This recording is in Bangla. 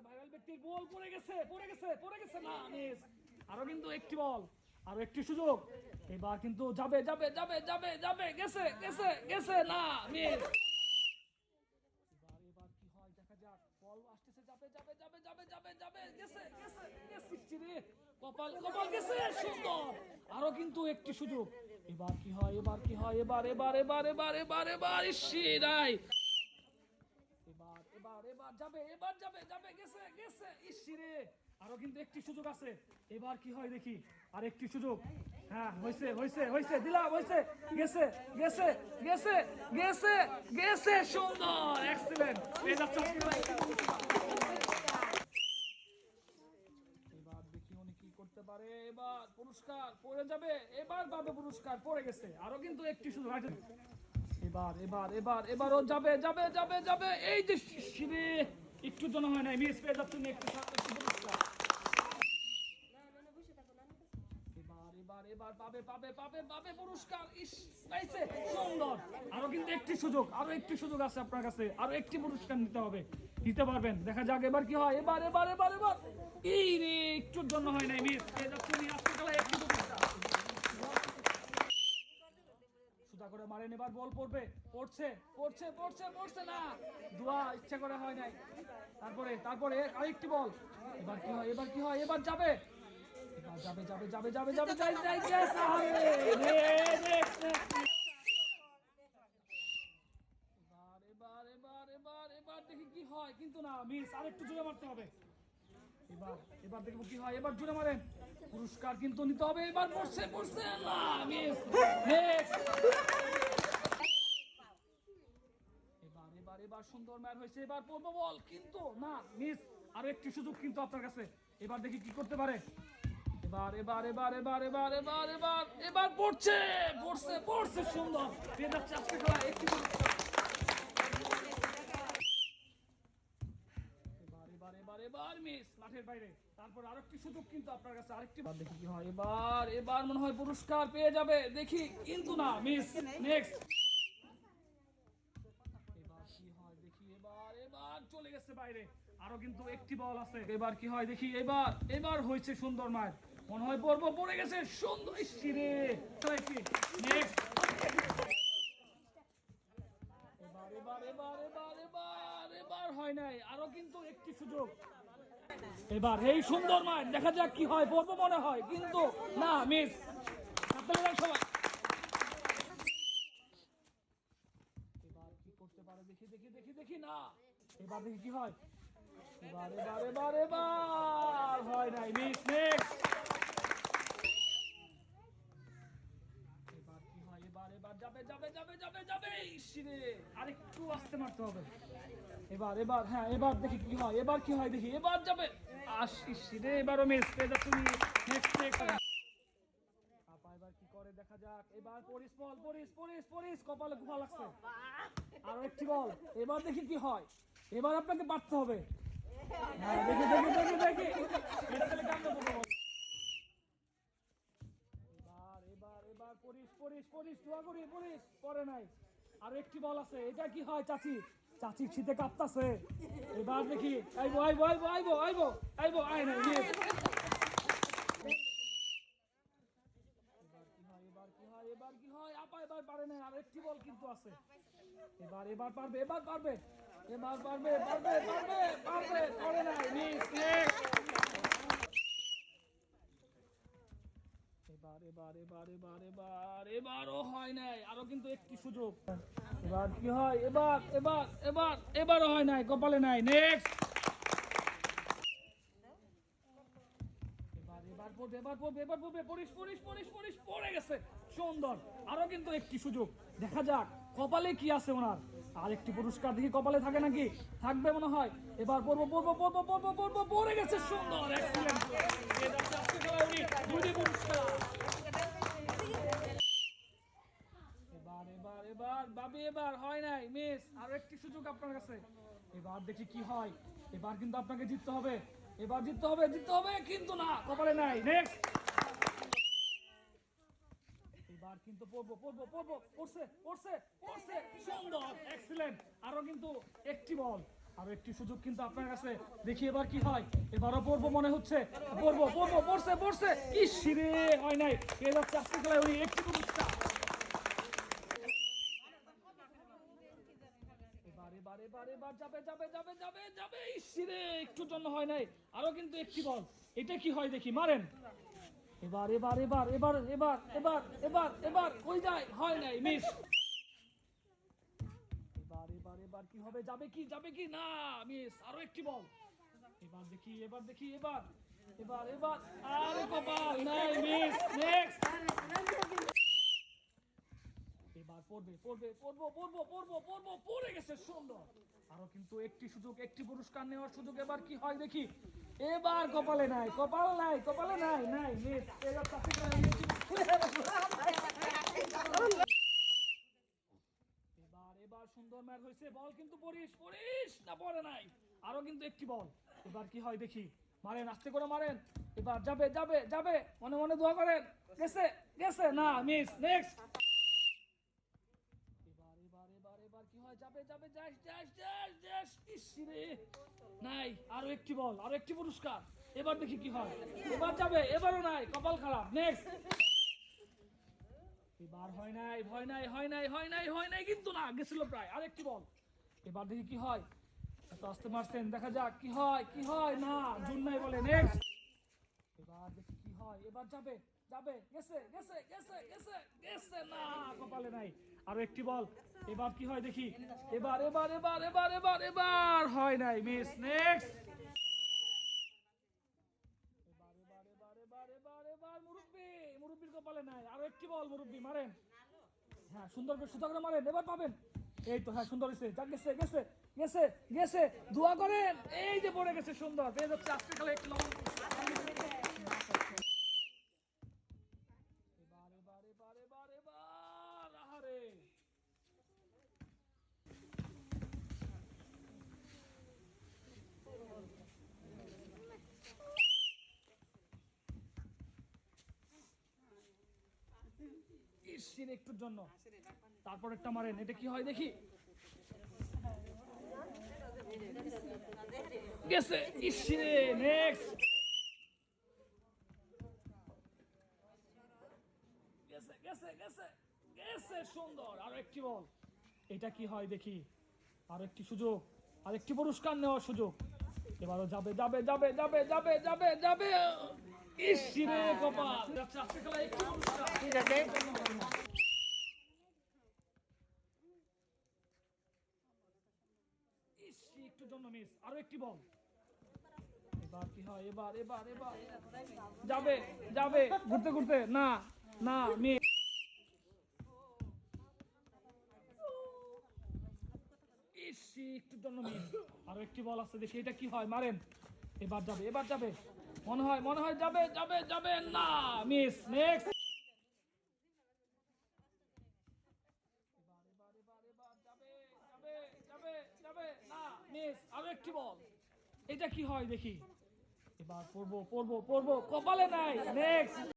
ভাইরাল ব্যক্তির বল পড়ে গেছে না মিস। আরো কিন্তু একটি বল, আরো একটি সুযোগ। এবার কিন্তু যাবে গেছে না মিস। এবার কি হয় দেখা যাক। বল আসতেছে, যাবে গেছে রে। কপাল গেছে, সুন্দর। আরো কিন্তু একটি সুযোগ। এবার কি হয় এবার ইশিরাই। এবার যাবে গেছে ইশিরে। আরো কিন্তু একটি সুযোগ আছে। এবার কি হয় দেখি। আর একটি সুযোগ। হ্যাঁ হয়েছে দিলাম, হয়েছে গেছে সুন্দর, এক্সিলেন্ট। এবার দেখি উনি কি করতে পারে। এবার পুরস্কার পড়ে যাবে, এবার পাবে পুরস্কার, পড়ে গেছে। আরো কিন্তু একটি সুযোগ আছে। এবারও যাবে এই যে শিরে একটু জন্য হয় না মিস পেয়ে যাচ্ছেন একটু পুরস্কার। এবার পাবে পুরস্কার। পাইছে, সুন্দর। আরো কিন্তু একটি সুযোগ আছে আপনার কাছে। আরো একটি পুরস্কার নিতে পারবেন। দেখা যাক এবার কি হয়। এবার এই রে একটুর জন্য হয় নাই মিস পেয়ে যাচ্ছেন আজকে খেলায় একটি পুরস্কার। সুদা করে মারেন, এবার বল পড়ছে না, দোয়া ইচ্ছা করে হয় নাই। তারপরে আরেকটি বল। এবার কি হয় এবার যাবে এবার দেখি কি হয়, কিন্তু না মিস। আরেকটু জোরে মারতে হবে। এবার দেখবো কি হয়। এবার জোরে মারেন, পুরস্কার কিন্তু নিতে হবে। এবার পড়ছে না মিস। এবার সুন্দর ম্যাচ হয়েছে। এবার পড়বো বল, কিন্তু না মিস। আরো একটি সুযোগ কিন্তু আপনার কাছে। এবার দেখি কি করতে পারে। এবার পড়ছে সুন্দর, পেয়ে যাচ্ছে আজকে খেলা একটি পুরস্কার। এবার মিস মাঠের বাইরে। তারপর আরেকটি সুযোগ কিন্তু আপনার কাছে, আরেকটি। দেখি কি হয়। এবার মনে হয় পুরস্কার পেয়ে যাবে, দেখি, কিন্তু না মিস। নেক্সট। এবার কি হয় দেখি। এবার চলে গেছে বাইরে। আরো কিন্তু একটি বল আছে। এবার কি হয় দেখি। এবার হয়েছে সুন্দর মার, মনে হয় পড়ে গেছে সুন্দর। ইশিরে নেক্সট। এবার হয় নাই। আরো কিন্তু একটি সুযোগ। এবার এই সুন্দর মার, দেখা যাক কি হয়। পড়বো মনে হয়, কিন্তু না মিস। সবাই এবার কি করতে পারে দেখি না। এবার দেখি কি হয়। এবার হয় নাই মিস। নেক্সট। এবার কি হয়। এবার যাবে ইশিরে। আরেকটু আস্তে মারতে হবে। এবার দেখি কি হয়। এবার দেখি। এবার যাবে ইশিরে। এবারও মিস পেয়ে যাচ্ছে। নেক্সট। এবার কি করে দেখা যাক। এবার পরিস কপালে গুফা লাগছে। আর একটি বল। এবার দেখি কি হয়। এবার আপনাকে পারতে হবে। দেখি এবার পরিস দোয়া করি। পরে নাই। আর একটি বল আছে। এটা কি হয়। চাচি শীতে কাঁপতাছে। এবার দেখি। আইবো আয় নাই। এবার কি হয়। আপা এবার পারে না। আর একটি বল কিন্তু আছে। এবার পারবে। পারে নাই মিস। এবারও হয় নাই। আরো কিন্তু একটি সুযোগ। এবার কি হয়। এবারও হয় নাই, কপালে নাই। নেক্সট। এবার পড়বে পরিস পড়ে গেছে সুন্দর। আরো কিন্তু একটি সুযোগ। দেখা যাক কপালে কি আছে ওনার। আর একটি পুরস্কার দেখি কপালে থাকে নাকি। থাকবে মনে হয়। এবার পড়বো পড়ে গেছে সুন্দর, এক্সিলেন্ট। এবার হয় নাই মিস। আরো একটি সুযোগ আপনার কাছে। এবার দেখি কি হয়। এবার কিন্তু আপনাকে জিততে হবে। জিততে হবে, কিন্তু না, কপালে নাই। নেক্সট। এবার কিন্তু পড়ছে সুন্দর, এক্সিলেন্ট। আরো কিন্তু একটি বল। আরো একটি সুযোগ কিন্তু আপনার কাছে, দেখি এবার কি হয়। এবারও পড়বো মনে হচ্ছে, পড়ছে ইস রে, হয় নাই। পেয়ে যাচ্ছে আজকে খেলায় উনি একটি পুরস্কার। এবার যাবে ইস রে, একটুর জন্য হয় নাই। আরো কিন্তু একটি বল, এটা কি হয় দেখি, মারেন। এবার কই যায়, হয় নাই, মিস। এবার কি হবে, যাবে কি না, মিস। আরো একটি বল, এবার দেখি এবার আরে কপাল নাই, মিস। নেক্সট, এবার পড়ে গেছে, সুন্দর। আরো কিন্তু একটি সুযোগ, একটি পুরস্কার নেওয়ার সুযোগ, এবার কি হয় দেখি। এবার কপালে নাই, নাই মিস। এবার সুন্দর ম্যাচ হয়েছে, বল কিন্তু পড়িস না, পড়ে নাই। আরো কিন্তু একটি বল, এবার কি হয় দেখি, মারেন, আস্তে করে মারেন। এবার যাবে, মনে মনে দোয়া করেন। গেছে না, মিস। নেক্সট, এবার কি হয়, যাবে ইস রে, নাই। আরো একটি বল, আরো একটি পুরস্কার, এবার দেখি কি হয়। এবার যাবে, এবারও নাই, কপাল খারাপ। নেক্সট, এবার হয় নাই কিন্তু না, গেছিল প্রায়। আরেকটি বল, এবার দেখি কি হয়। এত আস্তে মারছেন, দেখা যাক কি হয় না, জুন নাই বলে। নেক্সট, এবার দেখি কি হয়। এবার যাবে, গেছে না, কপালে নাই। আরো একটি বল, এবার কি হয় দেখি। এবার হয় নাই, মিস। নেক্সট, এবার মুরব্বির কপালে নাই। আরো একটি বল, মুরব্বি মারেন। হ্যাঁ, সুন্দর করে সুতা করে মারেন, এবার পাবেন। এই তো, হ্যাঁ, সুন্দর হয়েছে। যাক, গেছে, দোয়া করেন। এই যে পড়ে গেছে, সুন্দর। পেয়ে যাচ্ছে আজকে খেলা একটু লবণ। এবার আহারে, ইসির একটুর জন্য, তারপর একটা মারেন, এটা কি হয় দেখি। গেছে, ইসিরে। নেক্সট, গেছে, সুন্দর। আরো একটি বল, এটা কি হয় দেখি। আরো একটি সুযোগ, আরেকটি পুরস্কার নেওয়ার সুযোগ। এবারও যাবে ইসিরে, কপাল। আজকে খেলা একটি পুরস্কার। ঠিক আছে। একটু জন্য মিস। আরো একটি বল, এবার কি হয়। এবার যাবে ঘুরতে না মিস। একটু জন্য মিস। আরো একটি বল আছে, দেখি এটা কি হয়, মারেন। এবার যাবে, মনে হয় যাবে না, মিস। নেক্সট, যাবে না, মিস। আরো একটি বল, এটা কি হয় দেখি। এবার পড়বো, কপালে নাই। নেক্সট,